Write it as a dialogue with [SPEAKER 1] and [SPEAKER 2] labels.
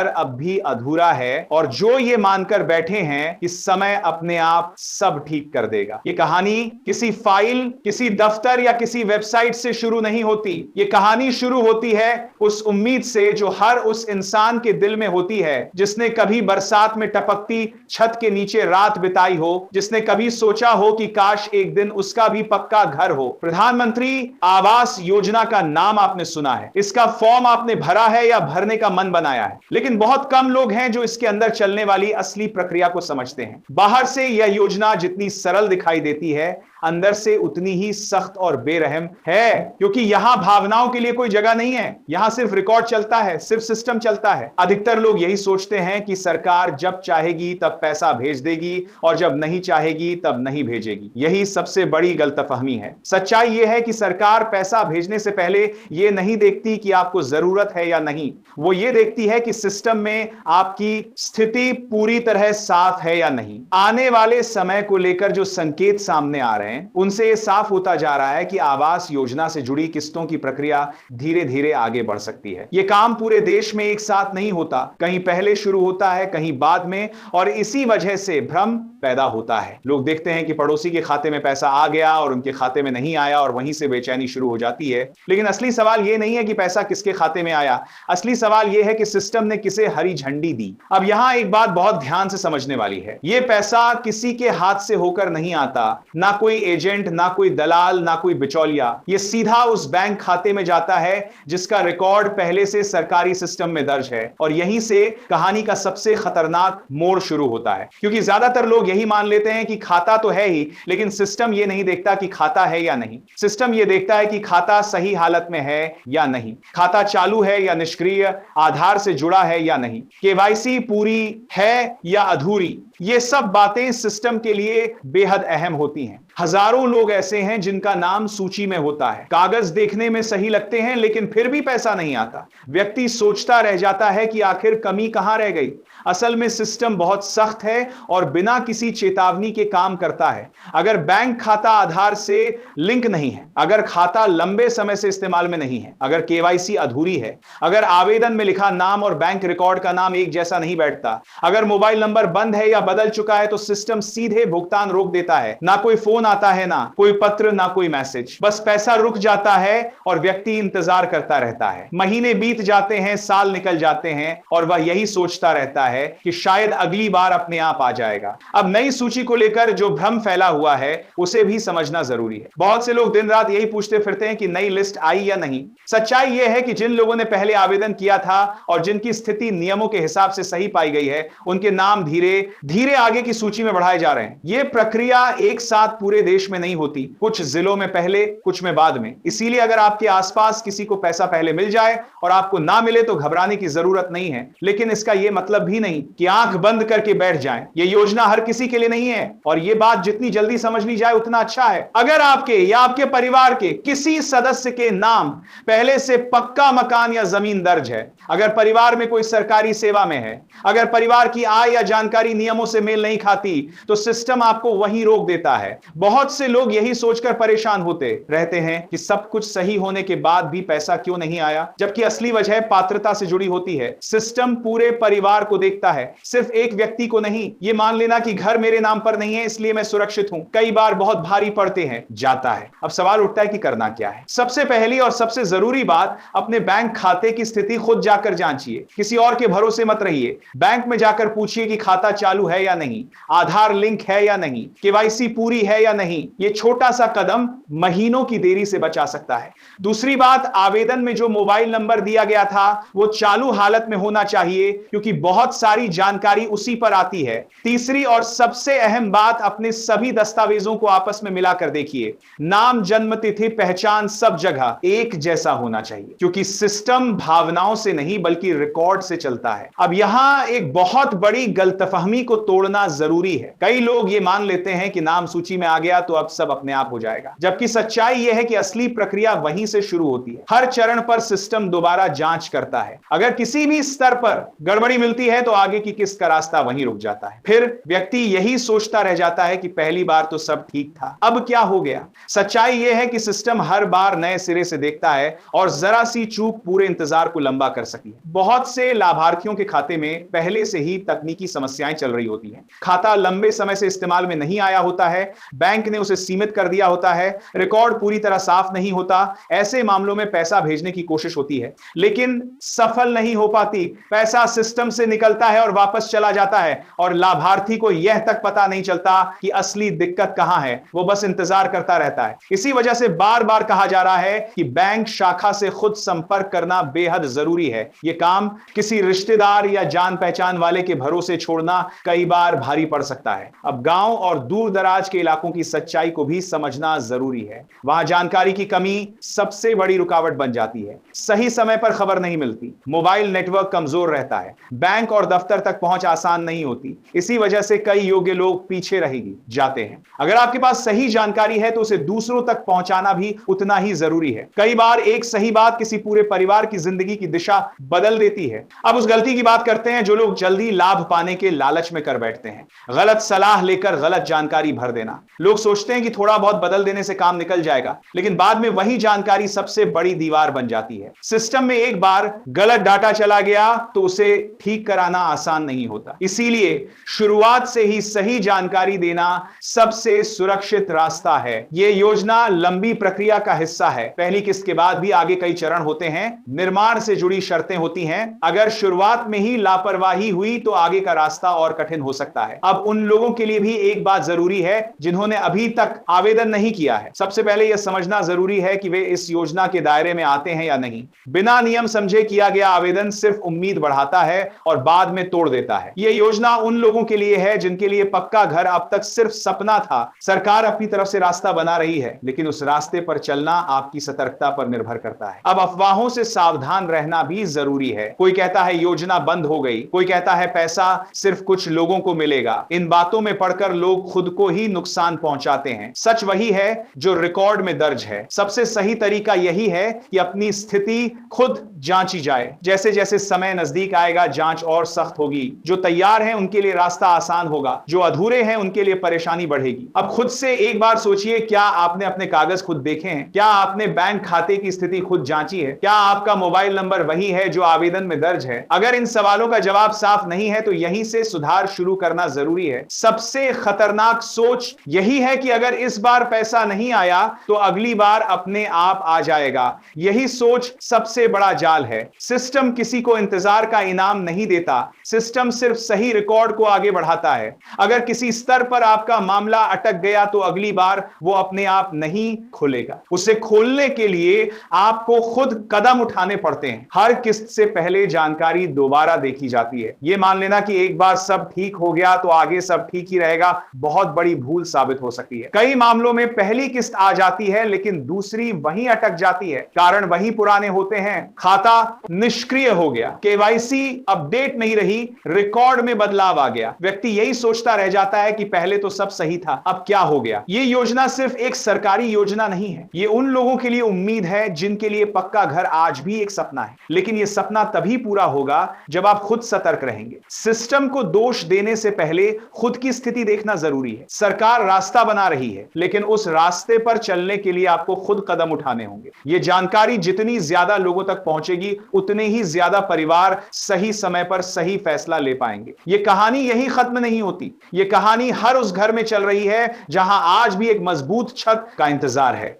[SPEAKER 1] अब भी अधूरा है और जो ये मानकर बैठे हैं कि समय अपने आप सब ठीक कर देगा। ये कहानी किसी फाइल, किसी दफ्तर या किसी वेबसाइट से शुरू नहीं होती। ये कहानी शुरू होती है उस उम्मीद से जो हर उस इंसान के दिल में होती है जिसने कभी बरसात में टपकती छत के नीचे रात बिताई हो, जिसने कभी सोचा हो कि काश एक दिन उसका भी पक्का घर हो। प्रधानमंत्री आवास योजना का नाम आपने सुना है, इसका फॉर्म आपने भरा है या भरने का मन बनाया है, लेकिन बहुत कम लोग हैं जो इसके अंदर चलने वाली असली प्रक्रिया को समझते हैं। बाहर से यह योजना जितनी सरल दिखाई देती है, अंदर से उतनी ही सख्त और बेरहम है, क्योंकि यहां भावनाओं के लिए कोई जगह नहीं है। यहां सिर्फ रिकॉर्ड चलता है, सिर्फ सिस्टम चलता है। अधिकतर लोग यही सोचते हैं कि सरकार जब चाहेगी तब पैसा भेज देगी और जब नहीं चाहेगी तब नहीं भेजेगी। यही सबसे बड़ी गलतफहमी है। सच्चाई यह है कि सरकार पैसा भेजने से पहले यह नहीं देखती कि आपको जरूरत है या नहीं, वो ये देखती है कि सिस्टम में आपकी स्थिति पूरी तरह साफ है या नहीं। आने वाले समय को लेकर जो संकेत सामने आ रहे हैं उनसे यह साफ होता जा रहा है कि आवास योजना से जुड़ी किस्तों की प्रक्रिया धीरे धीरे आगे बढ़ सकती है। यह काम पूरे देश में एक साथ नहीं होता, कहीं पहले शुरू होता है, कहीं बाद में, और इसी वजह से भ्रम पैदा होता है। लोग देखते हैं कि पड़ोसी के खाते में पैसा आ गया और उनके खाते में नहीं आया और वहीं से बेचैनी शुरू हो जाती है। लेकिन असली सवाल यह नहीं है कि पैसा किसके खाते में आया, असली सवाल यह है कि सिस्टम ने किसे हरी झंडी दी। अब यहां एक बात बहुत ध्यान से समझने वाली है, यह पैसा किसी के हाथ से होकर नहीं आता, ना कोई एजेंट, ना कोई दलाल, ना कोई बिचौलिया। यह सीधा उस बैंक खाते में जाता है जिसका रिकॉर्ड पहले से सरकारी सिस्टम में दर्ज है। और यहीं से कहानी का सबसे खतरनाक मोड़ शुरू होता है, क्योंकि ज्यादातर लोग यही मान लेते हैं कि खाता तो है ही, लेकिन सिस्टम यह नहीं देखता कि खाता है या नहीं। सिस्टम यह देखता है कि खाता सही हालत में है या नहीं, खाता चालू है या निष्क्रिय, आधार से जुड़ा है या नहीं, केवाईसी पूरी है या अधूरी। ये सब बातें सिस्टम के लिए बेहद अहम होती हैं। हजारों लोग ऐसे हैं जिनका नाम सूची में होता है, कागज देखने में सही लगते हैं लेकिन फिर भी पैसा नहीं आता। व्यक्ति सोचता रह जाता है कि आखिर कमी कहां रह गई। असल में सिस्टम बहुत सख्त है और बिना किसी चेतावनी के काम करता है। अगर बैंक खाता आधार से लिंक नहीं है, अगर खाता लंबे समय से इस्तेमाल में नहीं है, अगर केवाईसी अधूरी है, अगर आवेदन में लिखा नाम और बैंक रिकॉर्ड का नाम एक जैसा नहीं बैठता, अगर मोबाइल नंबर बंद है या बदल चुका है, तो सिस्टम सीधे भुगतान रोक देता है। ना कोई फोन आता है, ना कोई पत्र, ना कोई मैसेज, बस पैसा रुक जाता है और व्यक्ति इंतजार करता रहता है। महीने बीत जाते हैं, साल निकल जाते हैं और वह यही सोचता रहता है कि शायद अगली बार अपने आप आ जाएगा। अब नई सूची को लेकर जो भ्रम फैला हुआ है उसे भी समझना जरूरी है। बहुत से लोग दिन रात यही पूछते फिरते हैं कि नई लिस्ट आई या नहीं। सच्चाई यह है कि जिन लोगों ने पहले आवेदन किया था और जिनकी स्थिति नियमों के हिसाब से सही पाई गई है, उनके नाम धीरे धीरे आगे की सूची में बढ़ाए जा रहे हैं। यह प्रक्रिया एक साथ पूरे देश में नहीं होती, कुछ जिलों में पहले, कुछ में बाद में। इसीलिए अगर आपके आसपास किसी को पैसा पहले मिल जाए और आपको ना मिले तो घबराने की जरूरत नहीं है, लेकिन इसका यह मतलब भी नहीं कि आंख बंद करके बैठ जाएं। यह योजना हर किसी के लिए नहीं है और यह बात जितनी जल्दी समझ ली जाए उतना अच्छा है। अगर आपके या आपके परिवार के किसी सदस्य के नाम पहले से पक्का मकान या जमीन दर्ज है, अगर परिवार में कोई सरकारी सेवा में है, अगर परिवार की आय या जानकारी नियमों से मेल नहीं खाती, तो सिस्टम आपको वहीं रोक देता है। बहुत से लोग यही सोचकर परेशान होते रहते हैं कि सब कुछ सही होने के बाद भी पैसा क्यों नहीं आया, जबकि असली वजह पात्रता से जुड़ी होती है। सिस्टम पूरे परिवार को देखता है, सिर्फ एक व्यक्ति को नहीं। यह मान लेना कि घर मेरे नाम पर नहीं है इसलिए मैं सुरक्षित हूं, कई बार बहुत भारी पड़ते हैं जाता है। अब सवाल उठता है कि करना क्या है। सबसे पहली और सबसे जरूरी बात, अपने बैंक खाते की स्थिति खुद जाकर जांचिए, किसी और के भरोसे मत रहिए। बैंक में जाकर पूछिए कि खाता चालू है या नहीं, आधार लिंक है या नहीं, केवाईसी पूरी है या नहीं। यह छोटा सा कदम महीनों की देरी से बचा सकता है। दूसरी बात, आवेदन में जो मोबाइल नंबर दिया गया था वो चालू हालत में होना चाहिए, क्योंकि बहुत सारी जानकारी उसी पर आती है। तीसरी और सबसे अहम बात, अपने सभी दस्तावेजों को आपस में मिलाकर देखिए। नाम, जन्म तिथि, पहचान सब जगह एक जैसा होना चाहिए, क्योंकि सिस्टम भावनाओं से नहीं बल्कि रिकॉर्ड से चलता है। अब यहां एक बहुत बड़ी गलतफहमी को तोड़ना जरूरी है। कई लोग ये मान लेते हैं कि नाम सूची में आ आ गया तो अब सब अपने आप हो जाएगा। जबकि सच्चाई यह है कि असली प्रक्रिया वहीं से शुरू होती है। हर चरण पर सिस्टम दोबारा जांच करता है। अगर किसी भी स्तर पर गड़बड़ी मिलती है तो आगे की किस्त का रास्ता वहीं रुक जाता है। फिर व्यक्ति यही सोचता रह जाता है कि पहली बार तो सब ठीक था, अब क्या हो गया। सच्चाई यह है कि सिस्टम हर बार नए सिरे से देखता है और जरा सी चूक पूरे इंतजार को लंबा कर सकती है। बहुत से लाभार्थियों के खाते में पहले से ही तकनीकी समस्याएं चल रही होती हैं। खाता लंबे समय से इस्तेमाल में नहीं आया होता है, बैंक ने उसे सीमित कर दिया होता है, रिकॉर्ड पूरी तरह साफ नहीं होता। ऐसे मामलों में पैसा भेजने की कोशिश होती है लेकिन सफल नहीं हो पाती। पैसा सिस्टम से निकलता है और वापस चला जाता है और लाभार्थी को यह तक पता नहीं चलता कि असली दिक्कत कहां है। वो बस इंतजार करता रहता है। इसी वजह से बार बार कहा जा रहा है कि बैंक शाखा से खुद संपर्क करना बेहद जरूरी है। यह काम किसी रिश्तेदार या जान पहचान वाले के भरोसे छोड़ना कई बार भारी पड़ सकता है। अब गांव और दूर दराज के इलाकों की सच्चाई को भी समझना जरूरी है। वहां जानकारी की कमी सबसे बड़ी रुकावट बन जाती है। सही समय पर खबर नहीं मिलती, मोबाइल नेटवर्क कमजोर रहता है, बैंक और दफ्तर तक पहुंच आसान नहीं होती। इसी वजह से कई योग्य लोग पीछे रह जाते हैं। अगर आपके पास सही जानकारी है तो उसे दूसरों तक पहुंचाना भी उतना ही जरूरी है। कई बार एक सही बात किसी पूरे परिवार की जिंदगी की दिशा बदल देती है। अब उस गलती की बात करते हैं जो लोग जल्दी लाभ पाने के लालच में कर बैठते हैं। गलत सलाह लेकर गलत जानकारी भर देना। लोग सोचते हैं कि थोड़ा बहुत बदल देने से काम निकल जाएगा, लेकिन बाद में वही जानकारी सबसे बड़ी दीवार बन जाती है। सिस्टम में एक बार गलत डाटा चला गया तो उसे ठीक कराना आसान नहीं होता। इसीलिए शुरुआत से ही सही जानकारी देना सबसे सुरक्षित रास्ता है। यह योजना लंबी प्रक्रिया का हिस्सा है। पहली किस्त के बाद भी आगे कई चरण होते हैं। निर्माण से जुड़ी शर्तें होती हैं। अगर शुरुआत में ही लापरवाही हुई तो आगे का रास्ता और कठिन हो सकता है। अब उन लोगों के लिए भी एक बात जरूरी है जिन्होंने अभी तक आवेदन नहीं किया है। सबसे पहले यह समझना जरूरी है कि वे इस योजना के दायरे में आते हैं या नहीं। बिना नियम समझे किया गया आवेदन सिर्फ उम्मीद बढ़ाता है और बाद में तोड़ देता है। यह योजना उन लोगों के लिए है जिनके लिए पक्का घर अब तक सिर्फ सपना था। सरकार अपनी तरफ से रास्ता बना रही है, लेकिन उस रास्ते पर चलना आपकी सतर्कता पर निर्भर करता है। अब अफवाहों से सावधान रहना भी जरूरी है। कोई कहता है योजना बंद हो गई, कोई कहता है पैसा सिर्फ कुछ लोगों को मिलेगा। इन बातों में पढ़कर लोग खुद को ही नुकसान पहुंचाते हैं। सच वही है जो रिकॉर्ड में दर्ज है। सबसे सही तरीका यही है कि अपनी स्थिति खुद जांची जाए। जैसे जैसे समय नजदीक आएगा जांच और सख्त होगी। जो तैयार हैं उनके लिए रास्ता आसान होगा, जो अधूरे हैं उनके लिए परेशानी बढ़ेगी। अब खुद से एक बार सोचिए, क्या आपने अपने कागज खुद देखे हैं? क्या आपने बैंक खाते की स्थिति खुद जांची है? क्या आपका मोबाइल नंबर वही है जो आवेदन में दर्ज है? अगर इन सवालों का जवाब साफ नहीं है तो यहीं से सुधार शुरू करना जरूरी है। सबसे खतरनाक सोच यही है कि अगर इस बार पैसा नहीं आया तो अगली बार अपने आप आ जाएगा। यही सोच सबसे बड़ा जाल है। सिस्टम किसी को इंतजार का इनाम नहीं देता। सिस्टम सिर्फ सही रिकॉर्ड को आगे बढ़ाता है। अगर किसी स्तर पर आपका मामला अटक गया तो अगली बार वो अपने आप नहीं खुलेगा। उसे खोलने के लिए आपको खुद कदम उठाने पड़ते हैं। हर किस्त से पहले जानकारी दोबारा देखी जाती है। यह मान लेना कि एक बार सब ठीक हो गया तो आगे सब ठीक ही रहेगा, बहुत बड़ी भूल साबित हो सकती है। कई मामलों में पहली किस्त आ जाती है लेकिन दूसरी वहीं अटक जाती है। कारण वही पुराने होते हैं। खाता निष्क्रिय हो गया, केवाईसी अपडेट नहीं रही, रिकॉर्ड में बदलाव आ गया। व्यक्ति यही सोचता रह जाता है कि पहले तो सब सही था, अब क्या हो गया। यह योजना सिर्फ एक सरकारी योजना नहीं है। यह उन लोगों के लिए उम्मीद है जिनके लिए पक्का घर आज भी एक सपना है। लेकिन यह सपना तभी पूरा होगा जब आप खुद सतर्क रहेंगे। सिस्टम को दोष देने से पहले खुद की स्थिति देखना जरूरी है। सरकार रास्ता बना रही है, लेकिन उस रास्ते पर चलने के लिए आपको खुद कदम उठाने होंगे। यह जानकारी जितनी ज्यादा लोगों तक पहुंचेगी उतने ही ज्यादा परिवार सही समय पर सही फैसला ले पाएंगे। यह कहानी यही खत्म नहीं होती। यह कहानी हर उस घर में चल रही है जहां आज भी एक मजबूत छत का इंतजार है।